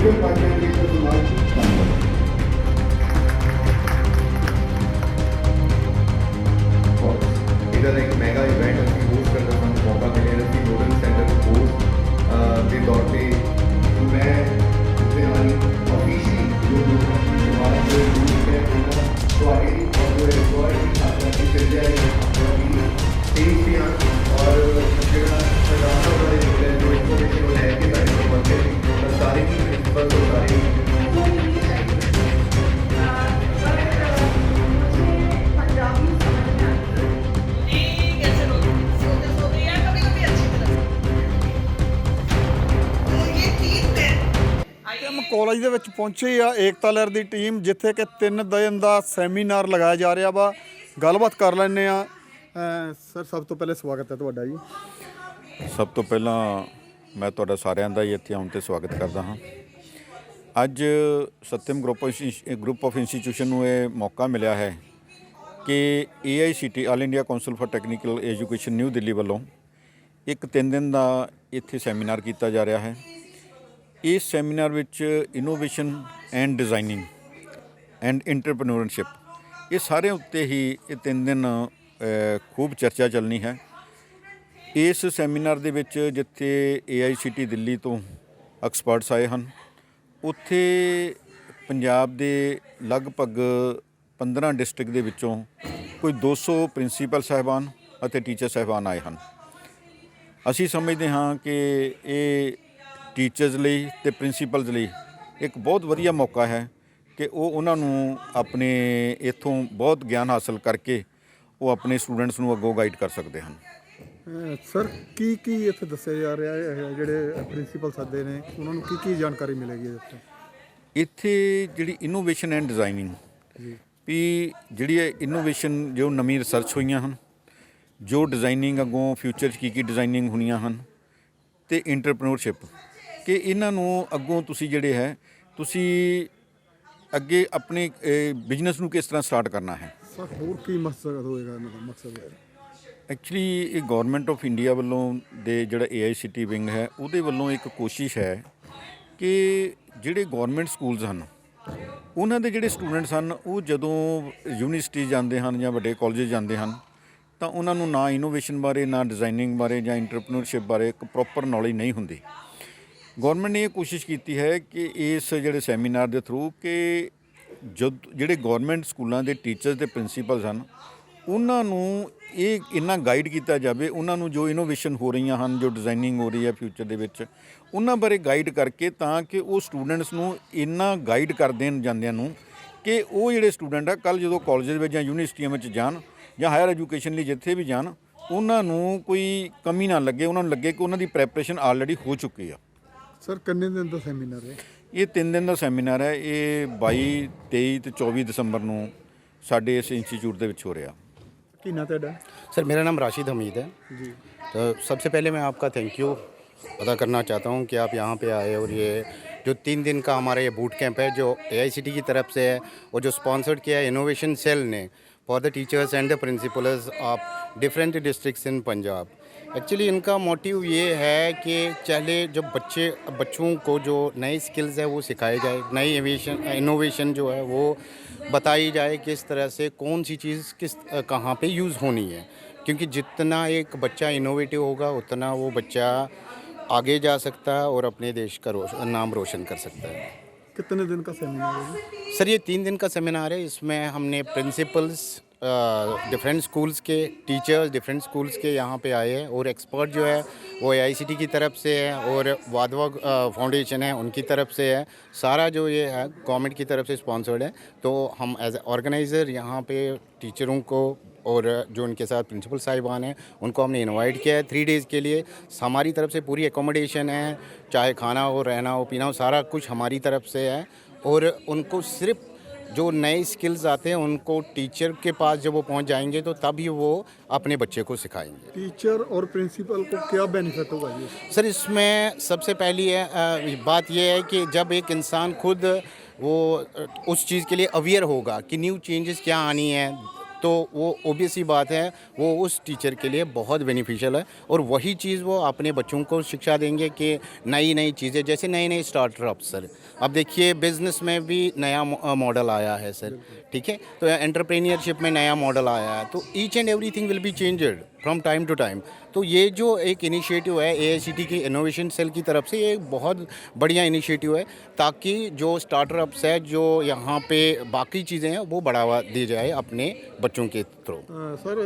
Video conferencing का इस्तेमाल बंद करो। इधर एक मेगा इवेंट ਅਸੀਂ ਹੋਸਟ ਕਰਨ ਦਾ ਸਾਨੂੰ ਮੌਕਾ ਮਿਲਿਆ ਸੀ ਨੋਡਲ ਸੈਂਟਰ ਹੋਸਟ ਦੇ ਤੌਰ ਤੇ ਮੈਂ ਇਸਦੇ ਨਾਲ ਆਫੀਸ਼ੀਅਲੀ ਜੋ ਜਵਾਬ ਦੇ ਰੂਪ ਹੈ ਉਹਨਾਂ ਤੁਹਾਡੇ ਔਰ ਜੋ ਰਿਕੁਆਇਰਡ ਆਪਣਾ ਕੀ ਚੱਲ ਰਿਹਾ ਹੈ ਆਪਣੀ ਟੀਮ ਦੀਆਂ ਔਰ ਜਿਹੜਾ ਸਦਾਨਾ ਵਾਲੇ ਜੋ ਇਨਫੋਰਮੇਸ਼ਨ ਉਹ ਲੈ ਕੇ ਸਾਡੇ ਕੋਲ ਪਹੁੰਚੇ ਸੀ ਸਾਰੇ ਹੀ ਪ੍ਰਿੰਸੀਪਲ ਤੋਂ ਸਾਰੇ ਕਾਲਜ ਦੇ ਵਿੱਚ ਪਹੁੰਚੀ ਆ ਏਕਤਾ ਲਹਿਰ ਦੀ ਟੀਮ ਜਿੱਥੇ ਕਿ 3 ਦਿਨ ਦਾ ਸੈਮੀਨਾਰ ਲਗਾਇਆ ਜਾ ਰਿਹਾ ਵਾ। ਗੱਲਬਾਤ ਕਰ ਲੈਂਦੇ ਆ। ਸਰ ਸਭ ਤੋਂ ਪਹਿਲੇ ਸਵਾਗਤ ਹੈ ਤੁਹਾਡਾ ਜੀ। ਸਭ ਤੋਂ ਪਹਿਲਾਂ ਮੈਂ ਤੁਹਾਡਾ ਸਾਰਿਆਂ ਦਾ ਹੀ ਇੱਥੇ ਆਉਣ 'ਤੇ ਸਵਾਗਤ ਕਰਦਾ ਹਾਂ। ਅੱਜ ਸਤਿਅਮ ਗਰੁੱਪ ਆਫ ਇੰਸਟੀਟਿਊਸ਼ਨ ਨੂੰ ਇਹ ਮੌਕਾ ਮਿਲਿਆ ਹੈ ਕਿ AICT all India council for technical education new Delhi ਵੱਲੋਂ ਇੱਕ 3 ਦਿਨ ਦਾ ਇੱਥੇ ਸੈਮੀਨਾਰ ਕੀਤਾ ਜਾ ਰਿਹਾ ਹੈ। ਇਸ ਸੈਮੀਨਾਰ ਵਿੱਚ ਇਨੋਵੇਸ਼ਨ ਐਂਡ ਡਿਜ਼ਾਈਨਿੰਗ ਐਂਡ ਇੰਟਰਪ੍ਰੈਨਿਓਰਸ਼ਿਪ ਇਹ ਸਾਰੇ ਉੱਤੇ ਹੀ ਇਹ 3 ਦਿਨ ਖੂਬ ਚਰਚਾ ਚੱਲਣੀ ਹੈ। ਇਸ ਸੈਮੀਨਾਰ ਦੇ ਵਿੱਚ ਜਿੱਥੇ AICT ਦਿੱਲੀ ਤੋਂ ਐਕਸਪਰਟਸ ਆਏ ਹਨ ਉੱਥੇ ਪੰਜਾਬ ਦੇ ਲਗਭਗ 15 ਡਿਸਟ੍ਰਿਕਟ ਦੇ ਵਿੱਚੋਂ ਕੋਈ 200 ਪ੍ਰਿੰਸੀਪਲ ਸਾਹਿਬਾਨ ਅਤੇ ਟੀਚਰ ਸਾਹਿਬਾਨ ਆਏ ਹਨ। ਅਸੀਂ ਸਮਝਦੇ ਹਾਂ ਕਿ ਇਹ ਟੀਚਰਸ ਲਈ ਅਤੇ ਪ੍ਰਿੰਸੀਪਲਸ ਲਈ ਇੱਕ ਬਹੁਤ ਵਧੀਆ ਮੌਕਾ ਹੈ ਕਿ ਉਹਨਾਂ ਨੂੰ ਆਪਣੇ ਇੱਥੋਂ ਬਹੁਤ ਗਿਆਨ ਹਾਸਲ ਕਰਕੇ ਉਹ ਆਪਣੇ ਸਟੂਡੈਂਟਸ ਨੂੰ ਅੱਗੋਂ ਗਾਈਡ ਕਰ ਸਕਦੇ ਹਨ। ਸਰ ਕੀ ਇੱਥੇ ਦੱਸਿਆ ਜਾ ਰਿਹਾ ਹੈ? ਜਿਹੜੇ ਪ੍ਰਿੰਸੀਪਲ ਸੱਦੇ ਨੇ ਉਹਨਾਂ ਨੂੰ ਕੀ ਜਾਣਕਾਰੀ ਮਿਲੇਗੀ ਇੱਥੇ ਜਿਹੜੀ ਇਨੋਵੇਸ਼ਨ ਐਂਡ ਡਿਜ਼ਾਈਨਿੰਗ ਵੀ ਜਿਹੜੀ ਇਨੋਵੇਸ਼ਨ ਜੋ ਨਵੀਂ ਰਿਸਰਚ ਹੋਈਆਂ ਹਨ, ਜੋ ਡਿਜ਼ਾਈਨਿੰਗ ਅੱਗੋਂ ਫਿਊਚਰ 'ਚ ਕੀ ਡਿਜ਼ਾਈਨਿੰਗ ਹੋਣੀਆਂ ਹਨ ਅਤੇ ਇੰਟਰਪ੍ਰੈਨਿਓਰਸ਼ਿਪ ਕਿ ਇਹਨਾਂ ਨੂੰ ਅੱਗੋਂ ਤੁਸੀਂ ਜਿਹੜੇ ਹੈ ਤੁਸੀਂ ਅੱਗੇ ਆਪਣੇ ਬਿਜ਼ਨਸ ਨੂੰ ਕਿਸ ਤਰ੍ਹਾਂ ਸਟਾਰਟ ਕਰਨਾ ਹੈ। ਸਰ ਹੋਰ ਕੀ ਮਕਸਦ ਹੋਏਗਾ ਇਹਨਾਂ ਦਾ? ਮਕਸਦ ਐਕਚੁਅਲੀ ਇਹ ਗੌਰਮੈਂਟ ਆਫ ਇੰਡੀਆ ਵੱਲੋਂ ਦੇ ਜਿਹੜਾ AICT ਵਿੰਗ ਹੈ ਉਹਦੇ ਵੱਲੋਂ ਇੱਕ ਕੋਸ਼ਿਸ਼ ਹੈ ਕਿ ਜਿਹੜੇ ਗੌਰਮੈਂਟ ਸਕੂਲਸ ਹਨ ਉਹਨਾਂ ਦੇ ਜਿਹੜੇ ਸਟੂਡੈਂਟਸ ਹਨ ਉਹ ਜਦੋਂ ਯੂਨੀਵਰਸਿਟੀ ਜਾਂਦੇ ਹਨ ਜਾਂ ਵੱਡੇ ਕਾਲਜ ਜਾਂਦੇ ਹਨ ਤਾਂ ਉਹਨਾਂ ਨੂੰ ਨਾ ਇਨੋਵੇਸ਼ਨ ਬਾਰੇ ਨਾ ਡਿਜ਼ਾਈਨਿੰਗ ਬਾਰੇ ਜਾਂ ਇੰਟਰਪ੍ਰੈਨਿਓਰਸ਼ਿਪ ਬਾਰੇ ਇੱਕ ਪ੍ਰੋਪਰ ਨੌਲੇਜ ਨਹੀਂ ਹੁੰਦੀ। ਗੌਰਮੈਂਟ ਨੇ ਇਹ ਕੋਸ਼ਿਸ਼ ਕੀਤੀ ਹੈ ਕਿ ਇਸ ਜਿਹੜੇ ਸੈਮੀਨਾਰ ਦੇ ਥਰੂ ਕਿ ਜਿਹੜੇ ਗੌਰਮੈਂਟ ਸਕੂਲਾਂ ਦੇ ਟੀਚਰਸ ਅਤੇ ਪ੍ਰਿੰਸੀਪਲਸ ਹਨ ਉਹਨਾਂ ਨੂੰ ਇਹ ਇੰਨਾ ਗਾਈਡ ਕੀਤਾ ਜਾਵੇ, ਉਹਨਾਂ ਨੂੰ ਜੋ ਇਨੋਵੇਸ਼ਨ ਹੋ ਰਹੀਆਂ ਹਨ, ਜੋ ਡਿਜ਼ਾਈਨਿੰਗ ਹੋ ਰਹੀ ਹੈ ਫਿਊਚਰ ਦੇ ਵਿੱਚ ਉਹਨਾਂ ਬਾਰੇ ਗਾਈਡ ਕਰਕੇ ਤਾਂ ਕਿ ਉਹ ਸਟੂਡੈਂਟਸ ਨੂੰ ਇੰਨਾ ਗਾਈਡ ਕਰ ਦੇਣ ਜਾਂਦਿਆਂ ਨੂੰ ਕਿ ਉਹ ਜਿਹੜੇ ਸਟੂਡੈਂਟ ਆ ਕੱਲ੍ਹ ਜਦੋਂ ਕਾਲਜ ਦੇ ਵਿੱਚ ਜਾਂ ਯੂਨੀਵਰਸਿਟੀਆਂ ਵਿੱਚ ਜਾਣ ਜਾਂ ਹਾਇਰ ਐਜੂਕੇਸ਼ਨ ਲਈ ਜਿੱਥੇ ਵੀ ਜਾਣ ਉਹਨਾਂ ਨੂੰ ਕੋਈ ਕਮੀ ਨਾ ਲੱਗੇ, ਉਹਨਾਂ ਨੂੰ ਲੱਗੇ ਕਿ ਉਹਨਾਂ ਦੀ ਪ੍ਰੈਪਰੇਸ਼ਨ ਆਲਰੇਡੀ ਹੋ ਚੁੱਕੀ ਆ। ਸਰ ਕਿੰਨੇ ਦਿਨ ਦਾ ਸੈਮੀਨਾਰ ਹੈ? ਇਹ 3 ਦਿਨ ਦਾ ਸੈਮੀਨਾਰ ਹੈ। ਇਹ 22, 23 ਅਤੇ 24 ਦਸੰਬਰ ਨੂੰ ਸਾਡੇ ਇਸ ਇੰਸਟੀਚਿਊਟ ਦੇ ਵਿੱਚ ਹੋ ਰਿਹਾ। ਕੀ ਨਾਂ ਤੁਹਾਡਾ? सर मेरा नाम राशिद हमीद है जी। तो सबसे पहले मैं आपका थैंक यू अदा करना चाहता हूँ कि आप यहाँ पे आए और ये जो 3 दिन का हमारा ये बूट कैंप है जो AICT की तरफ से है और जो स्पॉन्सर्ड किया है इनोवेशन सेल ने for the teachers and the principles of different districts in Punjab. Actually इनका मोटिव ये है कि चाहे जब बच्चों को जो नई स्किल्स है वो सिखाए जाए, नई इनोवेशन जो है वो बताई जाए किस तरह से कौन सी चीज़ कहाँ पे यूज़ होनी है, क्योंकि जितना एक बच्चा इनोवेटिव होगा उतना वो बच्चा आगे जा सकता है और अपने देश का नाम रोशन कर सकता है। कितने दिन का सेमिनार है? सर ये 3 दिन का सेमिनार है। इसमें हमने प्रिंसिपल्स डिफरेंट स्कूल्स के टीचर्स डिफरेंट स्कूल्स के यहाँ पे आए हैं और एक्सपर्ट जो है वो AICT की तरफ से है और वाधवा फाउंडेशन है उनकी तरफ से है। सारा जो ये है गवर्नमेंट की तरफ से स्पॉन्सर्ड है। तो हम एज ए ऑर्गेनाइज़र यहाँ पे टीचरों को और जो उनके साथ प्रिंसिपल साहिबान हैं उनको हमने इनवाइट किया है 3 डेज़ के लिए। हमारी तरफ से पूरी एकोमोडेशन है, चाहे खाना हो, रहना हो, पीना हो, सारा कुछ हमारी तरफ से है। और उनको सिर्फ जो नए स्किल्स आते हैं उनको टीचर के पास जब वो पहुंच जाएंगे तो तभी वो अपने बच्चे को सिखाएंगे। टीचर और प्रिंसिपल को क्या बेनिफिट होगा ये? सर इसमें सबसे पहली बात ये है कि जब एक इंसान खुद वो उस चीज़ के लिए अवेयर होगा कि न्यू चेंजेस क्या आनी है तो वो ऑब्वियस ही बात है, वो उस टीचर के लिए बहुत बेनिफिशियल है। और वही चीज़ वो अपने बच्चों को शिक्षा देंगे कि नई नई चीज़ें, जैसे नए नए स्टार्टअप सर, अब देखिए बिजनेस में भी नया मॉडल आया है सर, ठीक है, तो एंटरप्रेन्योरशिप में नया मॉडल आया है, तो each and everything will be changed from time to time. तो ये जो एक इनिशिएटिव है AICTE की इनोवेशन सेल की तरफ से, ये एक बहुत बढ़िया इनिशिएटिव है, ताकि जो स्टार्टअप्स है, जो यहाँ पे बाकी चीज़ें हैं, वो बढ़ावा दी जाए अपने बच्चों के थ्रू। सर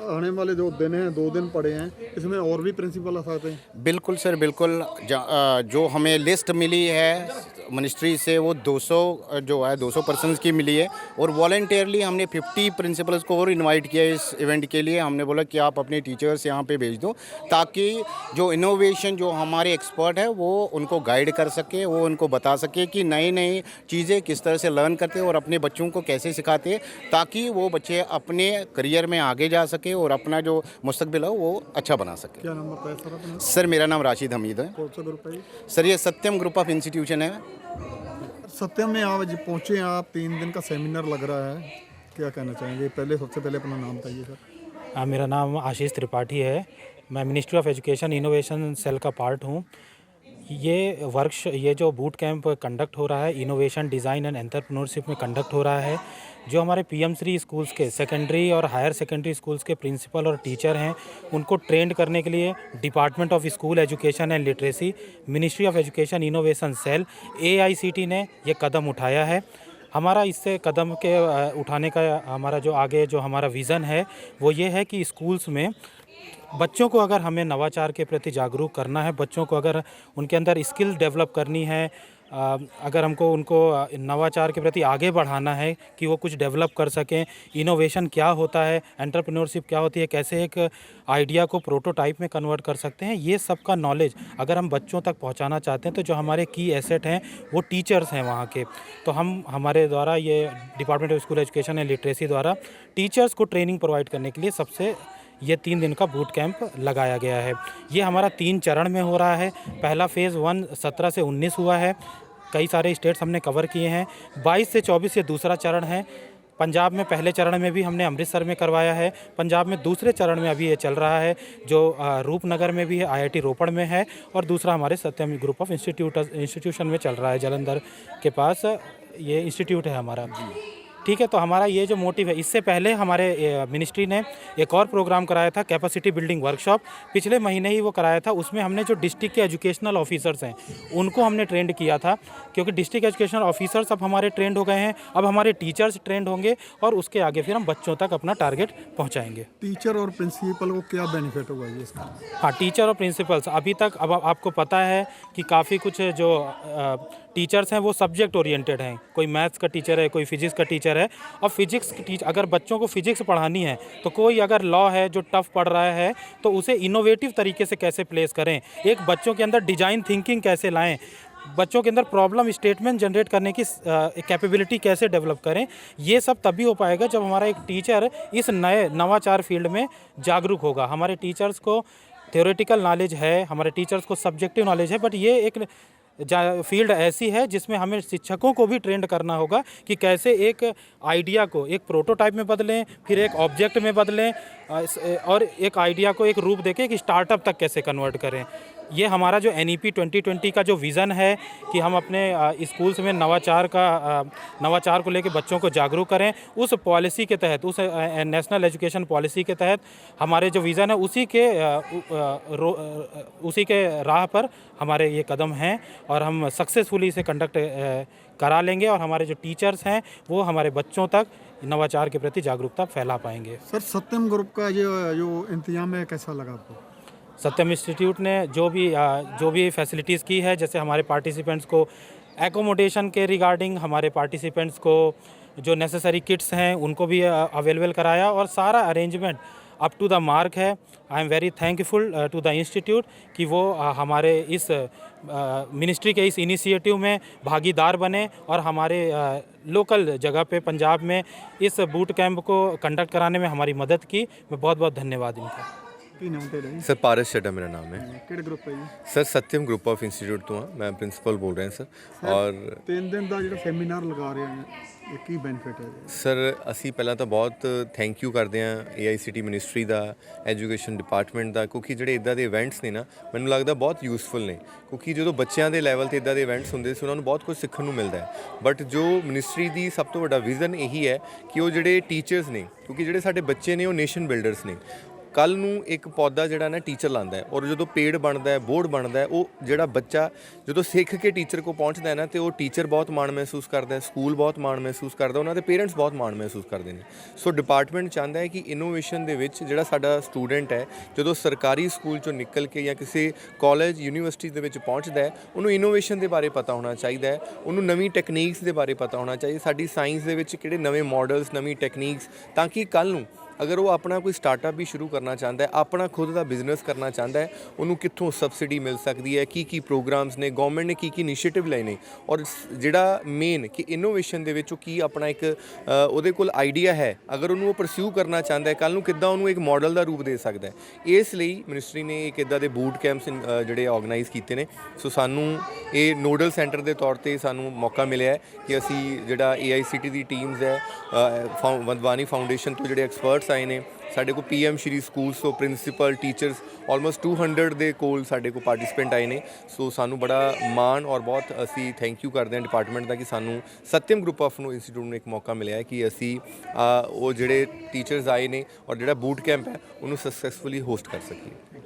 आने वाले जो दिन हैं 2 दिन पड़े हैं, इसमें और भी प्रिंसिपल आ सकते हैं? बिल्कुल सर, बिल्कुल। जो हमें लिस्ट मिली है मिनिस्ट्री से, वो 200 जो है 200 पर्सन्स की मिली है, और वॉलंटियरली हमने 50 प्रिंसिपल्स को और इनवाइट किया इस इवेंट के लिए। हमने बोला कि आप अपने टीचर्स यहाँ पे भेज दो, ताकि जो इनोवेशन, जो हमारे एक्सपर्ट है, वो उनको गाइड कर सके, वो उनको बता सके कि नई नई चीज़ें किस तरह से लर्न करते हैं और अपने बच्चों को कैसे सिखाते हैं, ताकि वो बच्चे अपने करियर में आगे जा सके और अपना जो मुस्तकबिल है वो अच्छा बना सके। क्या नाम बताया सर अपना? सर मेरा नाम राशिद हमीद है। कौन सा ग्रुप है ये? सर ये सत्यम ग्रुप ऑफ इंस्टीट्यूशन है। सत्यम में आज पहुँचे हैं आप, 3 दिन का सेमिनार लग रहा है, क्या कहना चाहेंगे? पहले सबसे पहले अपना नाम बताइए सर। मेरा नाम आशीष त्रिपाठी है। मैं ministry of education innovation cell का पार्ट हूँ। ये जो बूट कैंप कंडक्ट हो रहा है, इनोवेशन, डिज़ाइन एंड एंटरप्रेन्योरशिप में कंडक्ट हो रहा है, जो हमारे PM3 स्कूल्स के सेकेंडरी और हायर सेकेंडरी स्कूल्स के प्रिंसिपल और टीचर हैं, उनको ट्रेंड करने के लिए department of school education and literacy, ministry of education innovation cell, AICTE ने ये कदम उठाया है। हमारा इससे कदम के उठाने का हमारा जो आगे जो हमारा विज़न है, वो ये है कि स्कूल्स में बच्चों को अगर हमें नवाचार के प्रति जागरूक करना है, बच्चों को अगर उनके अंदर स्किल डेवलप करनी है, अगर हमको उनको नवाचार के प्रति आगे बढ़ाना है कि वो कुछ डेवलप कर सकें, इनोवेशन क्या होता है, एंटरप्रेन्योरशिप क्या होती है, कैसे एक आइडिया को प्रोटोटाइप में कन्वर्ट कर सकते हैं, ये सब का नॉलेज अगर हम बच्चों तक पहुंचाना चाहते हैं, तो जो हमारे की एसेट हैं वो टीचर्स हैं वहाँ के। तो हम हमारे द्वारा ये department of school education and literacy द्वारा टीचर्स को ट्रेनिंग प्रोवाइड करने के लिए सबसे ये 3 दिन का बूट कैंप लगाया गया है। ये हमारा 3 चरण में हो रहा है। पहला फ़ेज़ 1 17 से 19 हुआ है, कई सारे स्टेट्स हमने कवर किए हैं। 22 से 24 ये दूसरा चरण है। पंजाब में पहले चरण में भी हमने अमृतसर में करवाया है, पंजाब में दूसरे चरण में अभी ये चल रहा है, जो रूपनगर में भी है, IIT रोपड़ में है, और दूसरा हमारे सत्यम ग्रुप ऑफ इंस्टीट्यूशन में चल रहा है, जालंधर के पास ये इंस्टीट्यूट है हमारा। ठीक है, तो हमारा ये जो मोटिव है, इससे पहले हमारे मिनिस्ट्री ने एक और प्रोग्राम कराया था, कैपेसिटी बिल्डिंग वर्कशॉप, पिछले महीने ही वो कराया था। उसमें हमने जो डिस्ट्रिक्ट के एजुकेशनल ऑफिसर्स हैं उनको हमने ट्रेंड किया था, क्योंकि डिस्ट्रिक्ट एजुकेशनल ऑफिसर्स अब हमारे ट्रेंड हो गए हैं, अब हमारे टीचर्स ट्रेंड होंगे, और उसके आगे फिर हम बच्चों तक अपना टारगेट पहुँचाएँगे। टीचर और प्रिंसिपल को क्या बेनिफिट होगा ये इसका? हाँ, टीचर और प्रिंसिपल्स अभी तक, अब आपको पता है कि काफ़ी कुछ जो टीचर्स हैं वो सब्जेक्ट ओरिएंटेड हैं, कोई मैथ्स का टीचर है, कोई फिजिक्स का टीचर है, और फिजिक्स की अगर बच्चों को फिजिक्स पढ़ानी है, तो कोई अगर लॉ है जो टफ पढ़ रहा है, तो उसे इनोवेटिव तरीके से कैसे प्लेस करें, एक बच्चों के अंदर डिज़ाइन थिंकिंग कैसे लाएं, बच्चों के अंदर प्रॉब्लम स्टेटमेंट जनरेट करने की कैपेबिलिटी कैसे डेवलप करें, ये सब तभी हो पाएगा जब हमारा एक टीचर इस नवाचार फील्ड में जागरूक होगा। हमारे टीचर्स को थ्योरेटिकल नॉलेज है, हमारे टीचर्स को सब्जेक्टिव नॉलेज है, बट ये एक फील्ड ऐसी है जिसमें हमें शिक्षकों को भी ट्रेंड करना होगा कि कैसे एक आइडिया को एक प्रोटोटाइप में बदलें, फिर एक ऑब्जेक्ट में बदलें, और एक आइडिया को एक रूप देके एक स्टार्टअप तक कैसे कन्वर्ट करें। ये हमारा जो NEP 2020 का जो विज़न है कि हम अपने स्कूल्स में नवाचार को लेकर बच्चों को जागरूक करें, उस पॉलिसी के तहत, उस नेशनल एजुकेशन पॉलिसी के तहत हमारे जो विज़न है उसी के राह पर हमारे ये कदम हैं, और हम सक्सेसफुली इसे कंडक्ट करा लेंगे, और हमारे जो टीचर्स हैं वो हमारे बच्चों तक नवाचार के प्रति जागरूकता फैला पाएंगे। सर सत्यम ग्रुप का जो इंतजाम है कैसा लगा आपको? सत्यम इंस्टीट्यूट ने जो भी फैसिलिटीज़ की है, जैसे हमारे पार्टिसिपेंट्स को एकोमोडेशन के रिगार्डिंग, हमारे पार्टिसिपेंट्स को जो नेसेसरी किट्स हैं उनको भी अवेलेबल कराया, और सारा arrangement up to the mark है। I am very thankful to the institute कि वो हमारे इस मिनिस्ट्री के इस इनिशिएटिव में भागीदार बने, और हमारे लोकल जगह पे पंजाब में इस बूट कैंप को कंडक्ट कराने में हमारी मदद की। मैं बहुत बहुत धन्यवाद इनका। ਕੀ ਨਾਮ ਤੇਰਾ ਜੀ? ਸਰ ਪਾਰਸ ਚੱਡਾ ਮੇਰਾ ਨਾਮ ਹੈ ਕਿਹੜੇ ਗਰੁੱਪ ਹੈ ਜੀ? Sir Satyam group of institute ਤੋਂ ਹਾਂ ਮੈਂ ਪ੍ਰਿੰਸੀਪਲ ਬੋਲ ਰਿਹਾ ਸਰ ਔਰ 3 ਦਿਨ ਦਾ ਜਿਹੜਾ ਸੈਮੀਨਾਰ ਲਗਾ ਰਹੇ ਆ ਇਹ ਕੀ ਬੈਨੀਫਿਟ ਹੈ ਜੀ? ਸਰ ਅਸੀਂ ਪਹਿਲਾਂ ਤਾਂ ਬਹੁਤ ਥੈਂਕ ਯੂ ਕਰਦੇ ਹਾਂ AICT ਮਿਨਿਸਟਰੀ ਦਾ, ਐਜੂਕੇਸ਼ਨ ਡਿਪਾਰਟਮੈਂਟ ਦਾ, ਕਿਉਂਕਿ ਜਿਹੜੇ ਇਦਾਂ ਦੇ ਇਵੈਂਟਸ ਨੇ ਨਾ ਮੈਨੂੰ ਲੱਗਦਾ ਬਹੁਤ ਯੂਸਫੁਲ ਨੇ, ਕਿਉਂਕਿ ਜਦੋਂ ਬੱਚਿਆਂ ਦੇ ਲੈਵਲ ਤੇ ਇਦਾਂ ਦੇ ਇਵੈਂਟਸ ਹੁੰਦੇ ਸੀ ਉਹਨਾਂ ਨੂੰ ਬਹੁਤ ਕੁਝ ਸਿੱਖਣ ਨੂੰ ਮਿਲਦਾ ਹੈ। ਬਟ ਜੋ ਮਿਨਿਸਟਰੀ ਦੀ ਸਭ ਤੋਂ ਵੱਡਾ ਵਿਜ਼ਨ ਇਹੀ ਹੈ ਕਿ ਉਹ ਜਿਹੜੇ ਟੀਚਰਸ ਨੇ, ਕਿਉਂਕਿ ਜਿਹੜੇ ਸਾਡੇ ਬੱਚੇ ਨੇ ਉਹ ਨੇਸ਼ਨ ਬਿਲਡਰਸ ਨੇ। ਕੱਲ ਨੂੰ ਇੱਕ ਪੌਦਾ ਜਿਹੜਾ ਨਾ ਟੀਚਰ ਲਾਉਂਦਾ ਹੈ ਔਰ ਜਦੋਂ ਪੇੜ ਬਣਦਾ ਹੈ, ਬੋਰਡ ਬਣਦਾ ਹੈ, ਉਹ ਜਿਹੜਾ ਬੱਚਾ ਜਦੋਂ ਸਿੱਖ ਕੇ ਟੀਚਰ ਕੋਲ ਪਹੁੰਚਦਾ ਹੈ ਨਾ ਤੇ ਉਹ ਟੀਚਰ ਬਹੁਤ ਮਾਣ ਮਹਿਸੂਸ ਕਰਦਾ ਹੈ, ਸਕੂਲ ਬਹੁਤ ਮਾਣ ਮਹਿਸੂਸ ਕਰਦਾ, ਉਹਨਾਂ ਦੇ ਪੇਰੈਂਟਸ ਬਹੁਤ ਮਾਣ ਮਹਿਸੂਸ ਕਰਦੇ ਨੇ। ਸੋ ਡਿਪਾਰਟਮੈਂਟ ਚਾਹੁੰਦਾ ਹੈ ਕਿ ਇਨੋਵੇਸ਼ਨ ਦੇ ਵਿੱਚ ਜਿਹੜਾ ਸਾਡਾ ਸਟੂਡੈਂਟ ਹੈ ਜਦੋਂ ਸਰਕਾਰੀ ਸਕੂਲ ਚੋਂ ਨਿਕਲ ਕੇ ਜਾਂ ਕਿਸੇ ਕਾਲਜ ਯੂਨੀਵਰਸਿਟੀ ਦੇ ਵਿੱਚ ਪਹੁੰਚਦਾ ਹੈ ਉਹਨੂੰ ਇਨੋਵੇਸ਼ਨ ਦੇ ਬਾਰੇ ਪਤਾ ਹੋਣਾ ਚਾਹੀਦਾ ਹੈ, ਉਹਨੂੰ ਨਵੀਂ ਟੈਕਨੀਕਸ ਦੇ ਬਾਰੇ ਪਤਾ ਹੋਣਾ ਚਾਹੀਦਾ, ਸਾਡੀ ਸਾਇੰਸ ਦੇ ਵਿੱਚ ਕਿਹੜੇ ਨਵੇਂ ਮਾਡਲਸ, ਨਵੀਂ ਟੈਕਨੀਕਸ, ਤਾਂ ਕਿ ਕੱਲ੍ਹ ਨੂੰ ਅਗਰ ਉਹ ਆਪਣਾ ਕੋਈ ਸਟਾਰਟਅਪ ਵੀ ਸ਼ੁਰੂ ਕਰਨਾ ਚਾਹੁੰਦਾ ਹੈ, ਆਪਣਾ ਖੁਦ ਦਾ ਬਿਜ਼ਨਸ ਕਰਨਾ ਚਾਹੁੰਦਾ ਹੈ, ਉਹਨੂੰ ਕਿੱਥੋਂ ਸਬਸਿਡੀ ਮਿਲ ਸਕਦੀ ਹੈ, ਕੀ ਪ੍ਰੋਗਰਾਮਸ ਨੇ, ਗਵਰਨਮੈਂਟ ਨੇ ਕੀ ਇਨੀਸ਼ੀਏਟਿਵ ਲਏ ਨੇ, ਔਰ ਜਿਹੜਾ ਮੇਨ ਕਿ ਇਨੋਵੇਸ਼ਨ ਦੇ ਵਿੱਚ ਉਹ ਕੀ ਆਪਣਾ ਇੱਕ ਉਹਦੇ ਕੋਲ ਆਈਡੀਆ ਹੈ, ਅਗਰ ਉਹਨੂੰ ਉਹ ਪਰਸਿਊ ਕਰਨਾ ਚਾਹੁੰਦਾ ਹੈ ਕੱਲ੍ਹ ਨੂੰ ਕਿੱਦਾਂ ਉਹਨੂੰ ਇੱਕ ਮਾਡਲ ਦਾ ਰੂਪ ਦੇ ਸਕਦਾ ਹੈ। ਇਸ ਲਈ ਮਿਨਿਸਟਰੀ ਨੇ ਇੱਕ ਇੱਦਾਂ ਦੇ ਬੂਟ ਕੈਂਪਸ ਜਿਹੜੇ ਆਰਗੇਨਾਈਜ਼ ਕੀਤੇ ਨੇ। ਸੋ ਸਾਨੂੰ ਇਹ ਨੋਡਲ ਸੈਂਟਰ ਦੇ ਤੌਰ ਤੇ ਸਾਨੂੰ ਮੌਕਾ ਮਿਲਿਆ ਹੈ ਕਿ ਅਸੀਂ ਜਿਹੜਾ AICT ਦੀ ਟੀਮਸ ਹੈ, ਵੰਦਵਾਨੀ ਫਾਊਂਡੇਸ਼ਨ ਤੋਂ ਜਿਹੜੇ ਐਕਸਪਰਟਸ ਆਏ ਨੇ, ਸਾਡੇ ਕੋਲ PM ਸ਼੍ਰੀ ਸਕੂਲਸ ਤੋਂ ਪ੍ਰਿੰਸੀਪਲ, ਟੀਚਰਸ ਆਲਮੋਸਟ 200 ਦੇ ਕੋਲ ਸਾਡੇ ਕੋਲ ਪਾਰਟਿਸਪੈਂਟ ਆਏ ਨੇ। ਸੋ ਸਾਨੂੰ ਬੜਾ ਮਾਣ ਔਰ ਬਹੁਤ ਅਸੀਂ ਥੈਂਕ ਯੂ ਕਰਦੇ ਹਾਂ ਡਿਪਾਰਟਮੈਂਟ ਦਾ ਕਿ ਸਾਨੂੰ ਸਤਿਅਮ ਗਰੁੱਪ ਆਫ ਇੰਸਟੀਚਿਊਟ ਨੂੰ ਇੱਕ ਮੌਕਾ ਮਿਲਿਆ ਹੈ ਕਿ ਅਸੀਂ ਉਹ ਜਿਹੜੇ ਟੀਚਰਸ ਆਏ ਨੇ ਔਰ ਜਿਹੜਾ ਬੂਟ ਕੈਂਪ ਹੈ ਉਹਨੂੰ ਸਕਸੈਸਫੁਲੀ ਹੋਸਟ ਕਰ ਸਕੀਏ।